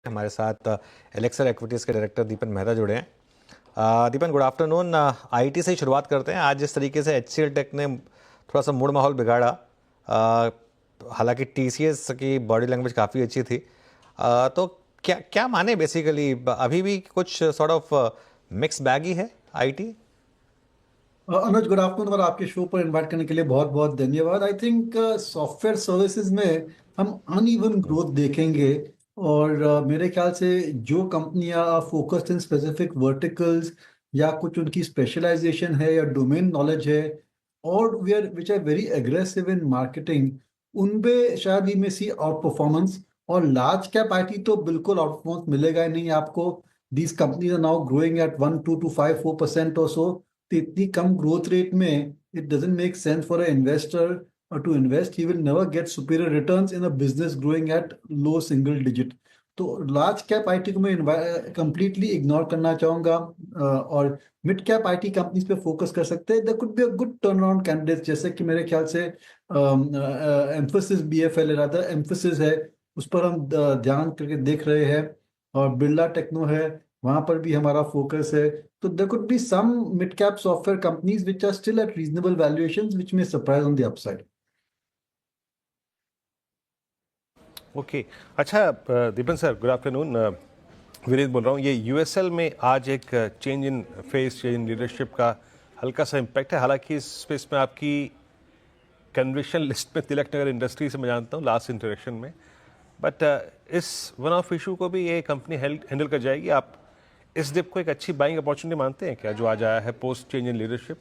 हमारे साथ elixir equities के डायरेक्टर दीपन मेहता जुड़े हैं। दीपन, गुड आफ्टरनून। आईटी से ही शुरुआत करते हैं। आज जिस तरीके से एचसीएल टेक ने थोड़ा सा मूड माहौल बिगाड़ा, हालांकि टीसीएस की बॉडी लैंग्वेज काफ़ी अच्छी थी, तो क्या क्या माने बेसिकली अभी भी कुछ सॉर्ट ऑफ मिक्स बैग ही है आईटी? अनुज, गुड आफ्टरनून और आपके शो पर इनवाइट करने के लिए बहुत बहुत धन्यवाद। आई थिंक सॉफ्टवेयर सर्विसेज में हम अनइवन ग्रोथ देखेंगे। और मेरे ख्याल से जो कंपनियां फोकस्ड इन स्पेसिफिक वर्टिकल्स या कुछ उनकी स्पेशलाइजेशन है या डोमेन नॉलेज है और we are which are very aggressive in marketing, उनपे शायद we may see outperformance. और लार्ज कैप आईटी तो बिल्कुल आउट परफॉर्मेंस मिलेगा ही नहीं आपको। These companies are now growing at 1 to 5 4% और सो। तो इतनी कम ग्रोथ रेट में it doesn't make sense for a investor to invest. He will never get superior returns in a business growing at low single digit. तो large cap IT को मैं completely ignore करना चाहूंगा और मिड कैप आईटी कंपनीज पे focus कर सकते हैं। There could be a good turnaround candidate, जैसे कि मेरे ख्याल से एम्फोसिस बीएफएल रादर एम्फोसिस है, उस पर हम ध्यान करके देख रहे हैं। और बिरला टेक्नो है, वहां पर भी हमारा फोकस है। So there could be some mid-cap software companies which are still at reasonable valuations, which may surprise on the upside. Okay अच्छा, दीपन सर, गुड आफ्टरनून। विनीत बोल रहा हूँ। ये यूएसएल में आज एक change in face, change in leadership का हल्का सा इम्पैक्ट है। हालांकि इस स्पेस में आपकी कन्विक्शन लिस्ट में तिलक नगर इंडस्ट्री से मैं जानता हूँ लास्ट इंटरेक्शन में, बट इस वन ऑफ इशू को भी ये कंपनी हैंडल कर जाएगी। आप इस डिप को एक अच्छी बाइंग अपॉर्चुनिटी मानते हैं क्या, जो आज आया है पोस्ट चेंज इन लीडरशिप?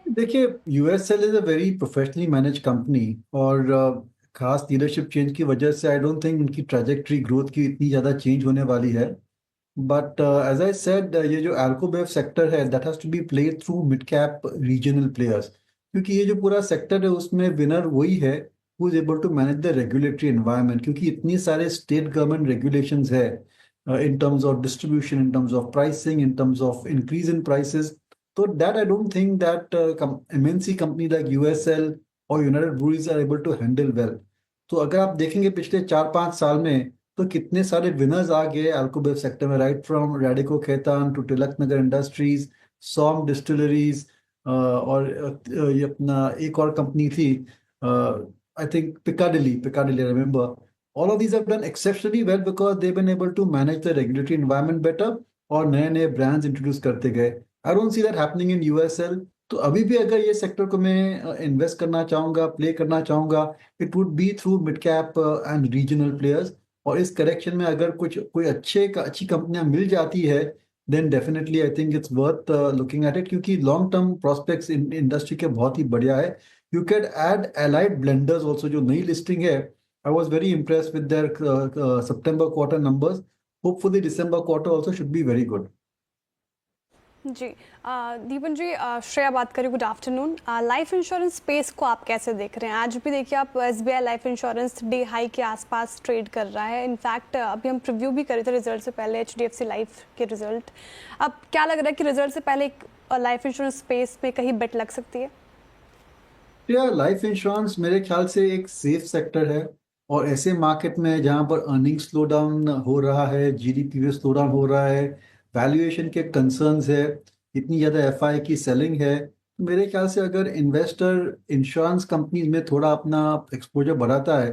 देखिए, USL is a very professionally manage company और खास लीडरशिप चेंज की वजह से आई डोंट थिंक उनकी ट्रैजेक्टरी ग्रोथ की इतनी ज़्यादा चेंज होने वाली है। बट एज आई सेड, ये जो एल्कोबेव सेक्टर है that has to be played through mid cap regional players, क्योंकि ये जो पूरा सेक्टर है उसमें विनर वही है who is able to manage the regulatory environment, क्योंकि इतनी सारे स्टेट गवर्नमेंट रेगुलेशंस है in terms of distribution, in terms of pricing, in terms of increase in prices. तो that I don't think that MNC company like USL और United Breweries are able to handle well. तो अगर आप देखेंगे पिछले 4-5 साल में, तो कितने सारे विनर्स आ गए अल्कोबेव सेक्टर में, right from Radico Khaitan to Tilak Nagar industries, Som distilleries, और ये अपना एक और कंपनी थी, I think Piccadilly remember. All of these have done exceptionally well because they been able to manage the regulatory environment better और नए नए ब्रांड्स इंट्रोड्यूस करते गए। I don't see that happening in USL. तो अभी भी अगर ये सेक्टर को मैं इन्वेस्ट करना चाहूंगा, प्ले करना चाहूंगा, it would be through mid cap and regional players. और इस करेक्शन में अगर कुछ कोई अच्छी कंपनियां मिल जाती है, then definitely I think it's worth looking at it, क्योंकि long term prospects in industry के बहुत ही बढ़िया है। You can add Allied Blenders also, जो नई लिस्टिंग है। I was very impress with their सितंबर क्वार्टर नंबर्स। होपफुली दिसंबर quarter also should be very good. जी दीपन जी, श्रेया बात करें। Good afternoon. Life insurance space को आप कैसे देख रहे हैं? आज भी देखिए आप, SBI life insurance day high के आसपास ट्रेड कर रहा है। इनफैक्ट अभी हम प्रीव्यू भी करे थे रिजल्ट से पहले एचडीएफसी लाइफ के रिजल्ट। अब क्या लग रहा है कि रिजल्ट से पहले एक लाइफ इंश्योरेंस स्पेस में कहीं बेट लग सकती है? लाइफ इंश्योरेंस मेरे ख्याल से एक सेफ सेक्टर है। और ऐसे मार्केट में जहाँ पर अर्निंग स्लो डाउन हो रहा है, जीडीपी में स्लो डाउन हो रहा है, वैल्यूएशन के कंसर्न्स है, इतनी ज़्यादा एफआई की सेलिंग है, तो मेरे ख्याल से अगर इन्वेस्टर इंश्योरेंस कंपनीज में थोड़ा अपना एक्सपोजर बढ़ाता है,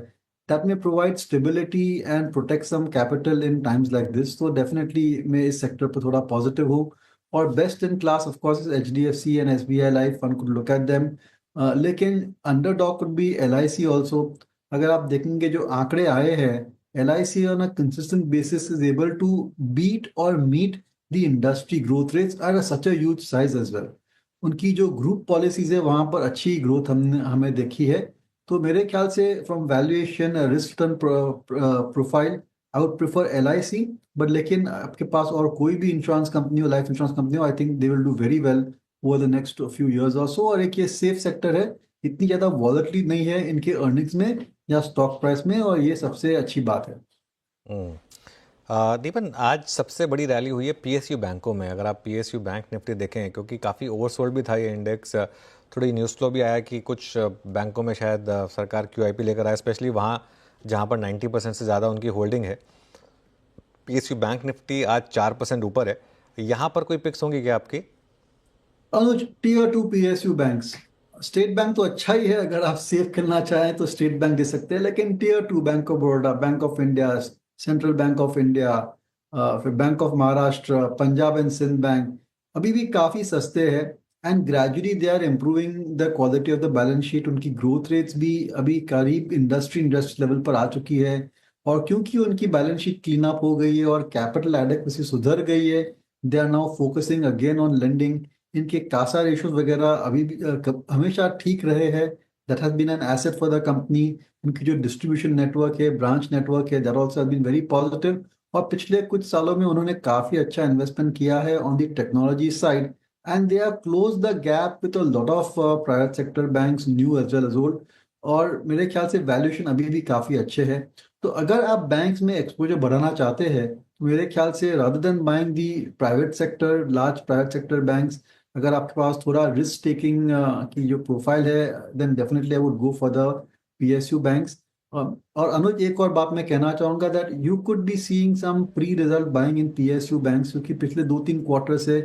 दैट में provide stability and protect some capital in times like this, तो डेफिनेटली मैं इस सेक्टर पर थोड़ा पॉजिटिव हूँ। और best in class of course is HDFC and SBI life, one could look at them. लेकिन underdog could be LIC also. अगर आप देखेंगे जो आंकड़े आए हैं, LIC on a consistent basis is able to beat और meet the industry growth rates at such a huge size as well. उनकी जो ग्रुप पॉलिसीज है वहां पर अच्छी ग्रोथ हमने हमें देखी है। तो मेरे ख्याल से from valuation risk return profile, I would prefer LIC. But लेकिन आपके पास और कोई भी इंश्योरेंस कंपनी हो, लाइफ इंश्योरेंस कंपनी हो, I think they will do very well over the next few years और सो। और एक ये सेफ सेक्टर है, इतनी ज़्यादा वॉलेटिलिटी नहीं है इनके अर्निंग्स में या स्टॉक प्राइस में, और ये सबसे अच्छी बात है। दीपन, आज सबसे बड़ी रैली हुई है पीएसयू बैंकों में। अगर आप पीएसयू बैंक निफ्टी देखें, क्योंकि काफ़ी ओवरसोल्ड भी था ये इंडेक्स, थोड़ी न्यूज़ फ्लो भी आया कि कुछ बैंकों में शायद सरकार क्यूआईपी लेकर आए, स्पेशली वहाँ जहां पर 90% से ज़्यादा उनकी होल्डिंग है। पीएसयू बैंक निफ्टी आज 4% ऊपर है। यहाँ पर कोई पिक्स होंगी क्या आपकी? Anuj, tier 2 PSU banks, state bank तो अच्छा ही है, अगर आप सेव करना चाहें तो स्टेट बैंक दे सकते हैं, लेकिन tier 2 bank of Baroda, bank of India, central bank of India, फिर bank of Maharashtra, Punjab and Sind bank अभी भी काफ़ी सस्ते हैं। And gradually they are improving the quality of the balance sheet. उनकी ग्रोथ रेट्स भी अभी करीब इंडस्ट्री लेवल पर आ चुकी है। और क्योंकि उनकी बैलेंस शीट क्लीन अप हो गई है और कैपिटल एडेक्वेसी सुधर गई है, they are now focusing again on lending. इनके कासा रेशियोज वगैरह अभी भी हमेशा ठीक रहे हैं। That has been an asset for the company. उनकी जो डिस्ट्रीब्यूशन नेटवर्क है, ब्रांच नेटवर्क है, that also has been very positive. और पिछले कुछ सालों में उन्होंने काफी अच्छा इन्वेस्टमेंट किया है on the technology side, and they have close the gap with a lot of private sector banks, new age as well ओल्ड। और मेरे ख्याल से वैल्यूएशन अभी भी काफी अच्छे है। तो अगर आप बैंक्स में एक्सपोजर बढ़ाना चाहते हैं, तो मेरे ख्याल से rather than buying the private sector, large private sector banks, अगर आपके पास थोड़ा रिस्क टेकिंग की जो प्रोफाइल है, then definitely I would go for the PSU banks. और अनुज, एक और बात मैं कहना चाहूँगा, that you could be seeing some pre result buying in PSU banks, क्योंकि पिछले 2-3 क्वार्टर से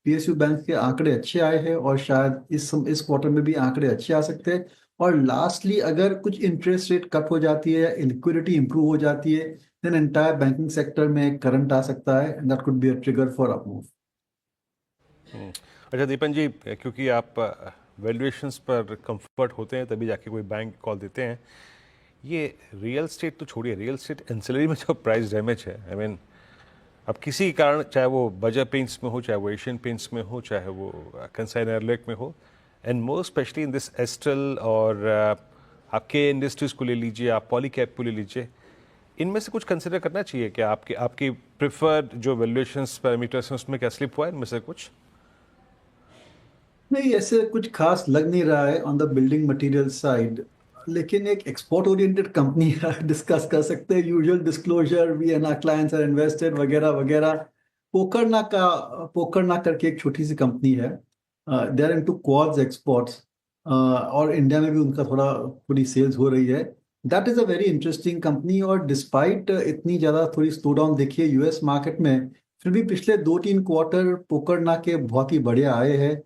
पीएसयू बैंक के आंकड़े अच्छे आए हैं और शायद इस क्वार्टर में भी आंकड़े अच्छे आ सकते हैं। और लास्टली, अगर कुछ इंटरेस्ट रेट कट हो जाती है, लिक्विडिटी इंप्रूव हो जाती है, देन एंटायर बैंकिंग सेक्टर में करंट आ सकता है, and that could be a trigger for up move. अच्छा दीपन जी, क्योंकि आप वैल्यूएशंस पर कंफर्ट होते हैं तभी जाके कोई बैंक कॉल देते हैं, ये रियल स्टेट तो छोड़िए, रियल स्टेट एंसिलरी में जो प्राइस डैमेज है, आई मीन अब किसी कारण, चाहे वो बजाज पेंट्स में हो, चाहे वो एशियन पेंट्स में हो, चाहे वो कंसाइनर लेक में हो, and more specially in this astral और आपके इंडस्ट्रीज को ले लीजिए, आप पॉलीकैब को ले लीजिए, इनमें से कुछ कंसिडर करना चाहिए क्या? आपकी प्रिफर्ड जो वैल्यूएशंस पैरामीटर्स हैं उसमें क्या स्लिप हुआ है इनमें से कुछ? नहीं, ऐसे कुछ खास लग नहीं रहा है on the building material side, लेकिन एक एक्सपोर्ट ओरिएंटेड कंपनी डिस्कस कर सकते हैं। Usual disclosure, we and our clients are invested वगैरह वगैरह। पोकरना करके एक छोटी सी कंपनी है, they are into quartz exports, और इंडिया में भी उनका थोड़ी सेल्स हो रही है। That is a very interesting company. और डिस्पाइट इतनी ज़्यादा थोड़ी स्लो डाउन देखिए यूएस मार्केट में, फिर भी पिछले 2-3 क्वार्टर पोकरना के बहुत ही बढ़िया आए हैं।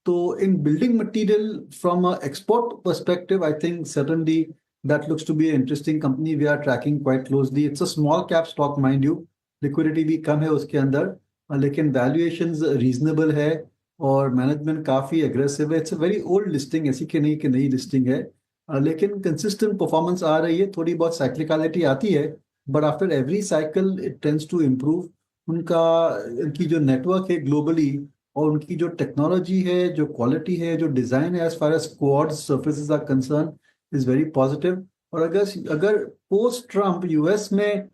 तो in building material, from an export perspective, I think certainly that looks to be an interesting company. We are tracking quite closely. It's a small cap stock, mind you. Liquidity भी कम है उसके अंदर, लेकिन valuations reasonable है और management काफी aggressive है। It's a very old listing, ऐसी कि नहीं कि नई listing है, लेकिन consistent performance आ रही है। थोड़ी बहुत cyclicality आती है, but after every cycle it tends to improve. उनकी जो नेटवर्क है ग्लोबली, और उनकी जो टेक्नोलॉजी है, जो क्वालिटी है, जो डिज़ाइन है, as far as quartz surfaces are concern, is very positive. और अगर पोस्ट ट्रम्प यूएस में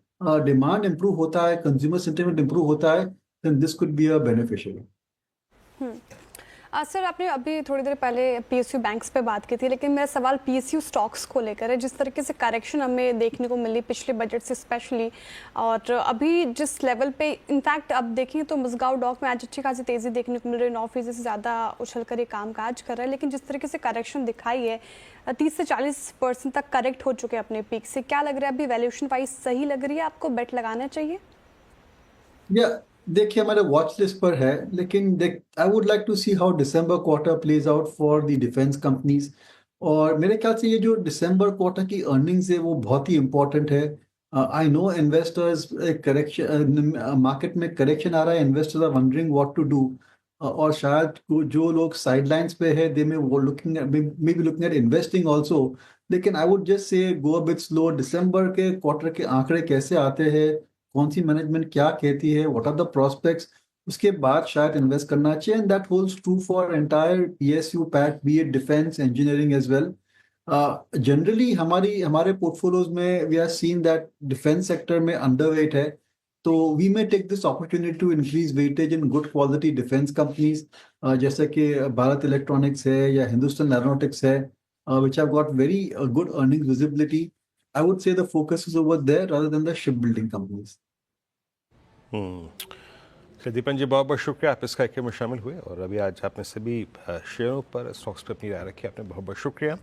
डिमांड इंप्रूव होता है, कंज्यूमर सेंटिमेंट इंप्रूव होता है, then this could be a beneficial. Sir, आपने अभी थोड़ी देर पहले पीएसयू बैंक्स पे बात की थी, लेकिन मेरा सवाल पीएसयू स्टॉक्स को लेकर है। जिस तरीके से करेक्शन हमें देखने को मिली पिछले बजट से स्पेशली, और अभी जिस लेवल पे, इनफैक्ट अब देखें तो मज़गांव डॉक में आज अच्छी खासी तेज़ी देखने को मिल रही है, 9% से ज़्यादा उछल कर ये कामकाज कर रहा है। लेकिन जिस तरीके से करेक्शन दिखाई है, 30 से 40% तक करेक्ट हो चुके हैं अपने पीक से, क्या लग रहा है अभी वैल्यूएशन वाइज सही लग रही है आपको, बेट लगाना चाहिए? देखिए, हमारे वॉच लिस्ट पर है, लेकिन I would like to see how December quarter plays out for the defence companies. और मेरे ख्याल से ये जो दिसंबर क्वार्टर की अर्निंग्स है वो बहुत ही इंपॉर्टेंट है। I know investors, correction market में करेक्शन आ रहा है, investors are wondering what to do, और शायद जो लोग साइडलाइंस पे है, they may be looking at investing also. लेकिन I would just say go a bit slow. दिसंबर के क्वार्टर के आंकड़े कैसे आते हैं, कौन सी मैनेजमेंट क्या कहती है, व्हाट आर द प्रोस्पेक्ट्स, उसके बाद शायद इन्वेस्ट करना चाहिए। And that holds true for entire PSU pack, be it defence, engineering as well. Generally हमारे पोर्टफोलियोज में we are seen that defence sector में अंडरवेट है, तो we may take this opportunity to increase weightage in good quality defence companies, जैसे कि Bharat electronics है या Hindustan aeronautics है, which have got very good earnings visibility. I would say the focus is over there rather than the shipbuilding companies. दीपन जी, बहुत बहुत शुक्रिया, आप इस कार्यक्रम में शामिल हुए और अभी आज आपने सभी शेयरों पर, स्टॉक्स पर अपनी राय रखी। आपने बहुत बहुत शुक्रिया।